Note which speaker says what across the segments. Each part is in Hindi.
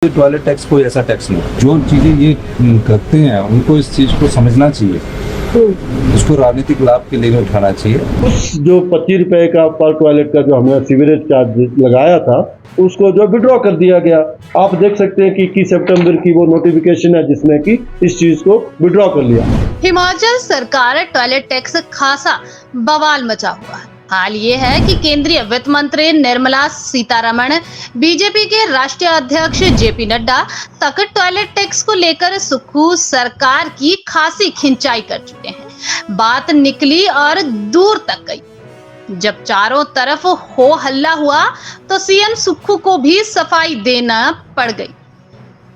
Speaker 1: टॉयलेट टैक्स कोई ऐसा टैक्स नहीं। जो चीजें ये करते हैं उनको इस चीज को समझना चाहिए, उसको राजनीतिक लाभ के लिए उठाना चाहिए।
Speaker 2: उस जो 25 रुपए का पर टॉयलेट का जो हमने सीवरेज चार्ज लगाया था उसको जो विड्रॉ कर दिया गया। आप देख सकते हैं कि 21 सितंबर की वो नोटिफिकेशन है जिसमें कि इस चीज को विड्रॉ कर लिया।
Speaker 3: हिमाचल सरकार टॉयलेट टैक्स खासा बवाल मचा हुआ है। हाल ये है कि केंद्रीय वित्त मंत्री निर्मला सीतारमण, बीजेपी के राष्ट्रीय अध्यक्ष जेपी नड्डा तक टॉयलेट टैक्स को लेकर सुक्खू सरकार की खासी खिंचाई कर चुके हैं। बात निकली और दूर तक गई। जब चारों तरफ हो हल्ला हुआ तो सीएम सुक्खू को भी सफाई देना पड़ गई।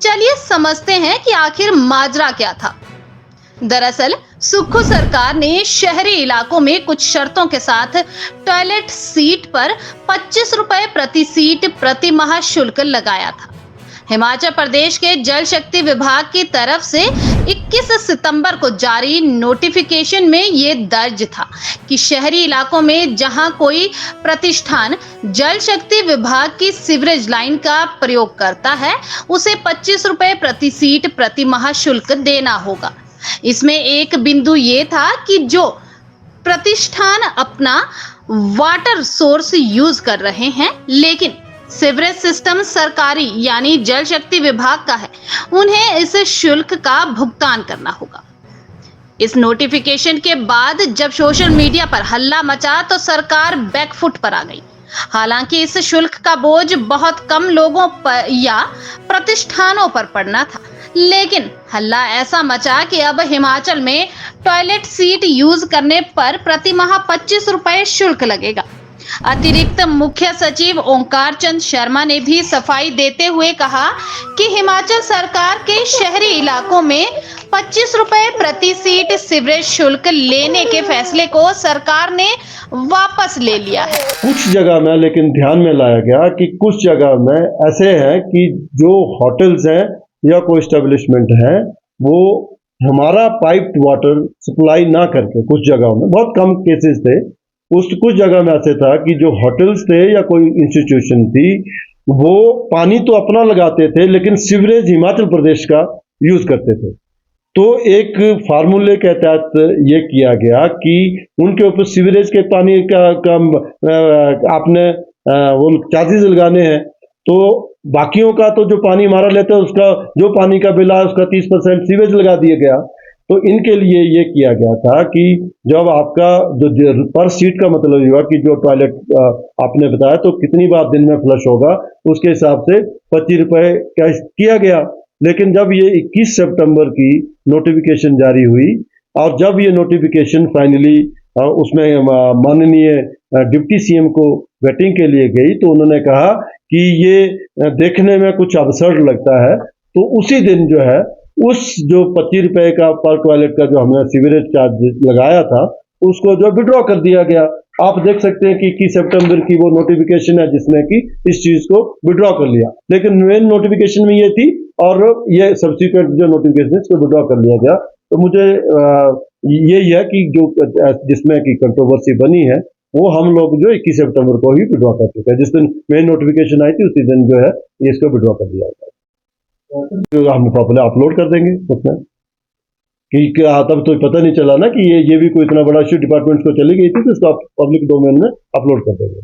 Speaker 3: चलिए समझते हैं कि आखिर माजरा क्या था। दरअसल सुक्खू सरकार ने शहरी इलाकों में कुछ शर्तों के साथ टॉयलेट सीट पर 25 रुपए प्रति सीट प्रति माह शुल्क लगाया था। हिमाचल प्रदेश के जल शक्ति विभाग की तरफ से 21 सितंबर को जारी नोटिफिकेशन में ये दर्ज था कि शहरी इलाकों में जहां कोई प्रतिष्ठान जल शक्ति विभाग की सीवरेज लाइन का प्रयोग करता है उसे 25 रुपए प्रति सीट प्रति माह शुल्क देना होगा। इसमें एक बिंदु ये था कि जो प्रतिष्ठान अपना वाटर सोर्स यूज कर रहे हैं लेकिन सीवरेज सिस्टम सरकारी यानी जल शक्ति विभाग का है, उन्हें इस शुल्क का भुगतान करना होगा। इस नोटिफिकेशन के बाद जब सोशल मीडिया पर हल्ला मचा तो सरकार बैकफुट पर आ गई। हालांकि इस शुल्क का बोझ बहुत कम लोगों पर या प्रतिष्ठानों पर पड़ना था, लेकिन हल्ला ऐसा मचा कि अब हिमाचल में टॉयलेट सीट यूज करने पर प्रति माह 25 रुपए शुल्क लगेगा। अतिरिक्त मुख्य सचिव ओंकार चंद शर्मा ने भी सफाई देते हुए कहा कि हिमाचल सरकार के शहरी इलाकों में 25 रुपए प्रति सीट सीवरेज शुल्क लेने के फैसले को सरकार ने वापस ले लिया है।
Speaker 2: कुछ जगह में लेकिन ध्यान में लाया गया कि कुछ जगह में ऐसे हैं कि जो होटल्स हैं या कोई एस्टेब्लिशमेंट है वो हमारा पाइप्ड वाटर सप्लाई ना करके, कुछ जगहों में बहुत कम केसेस थे, कुछ जगह में ऐसे था कि जो होटल्स थे या कोई इंस्टीट्यूशन थी वो पानी तो अपना लगाते थे लेकिन सीवरेज हिमाचल प्रदेश का यूज करते थे। तो एक फार्मूले के तहत ये किया गया कि उनके ऊपर सीवरेज के पानी का आपने वो चार्जेस लगाने हैं, तो बाकियों का तो जो पानी हमारा लेते हैं उसका जो पानी का बिल है उसका 30% सीवरेज लगा दिया गया। तो इनके लिए ये किया गया था कि जब आपका जो पर सीट का मतलब ये हुआ कि जो टॉयलेट आपने बताया तो कितनी बार दिन में फ्लश होगा उसके हिसाब से 25 रुपए कैश किया गया। लेकिन जब ये 21 सितंबर की नोटिफिकेशन जारी हुई और जब ये नोटिफिकेशन फाइनली उसमें माननीय डिप्टी सीएम को वेटिंग के लिए गई तो उन्होंने कहा कि ये देखने में कुछ अबसर्ड लगता है। तो उसी दिन जो है उस जो 25 रुपए का पर टॉयलेट का जो हमने सीवरेज चार्ज लगाया था उसको जो विड्रॉ कर दिया गया। आप देख सकते हैं कि 21 सितंबर की वो नोटिफिकेशन है जिसमें कि इस चीज को विड्रॉ कर लिया। लेकिन मेन नोटिफिकेशन में ये थी और ये सब्सिक्वेंट जो नोटिफिकेशन इसको विड्रॉ कर लिया गया। तो मुझे यही है कि जो जिसमें की कंट्रोवर्सी बनी है वो हम लोग जो 21 सितंबर को ही विड्रॉ कर चुके हैं। जिस दिन मेन नोटिफिकेशन आई थी उसी दिन जो है इसको विड्रॉ कर दिया गया। तो हम प्रॉपर्ली अपलोड कर देंगे उसमें कि तब तो पता नहीं चला ना कि ये भी कोई इतना बड़ा इश्यू डिपार्टमेंट को चली गई थी, तो इसको आप पब्लिक डोमेन में अपलोड कर देंगे।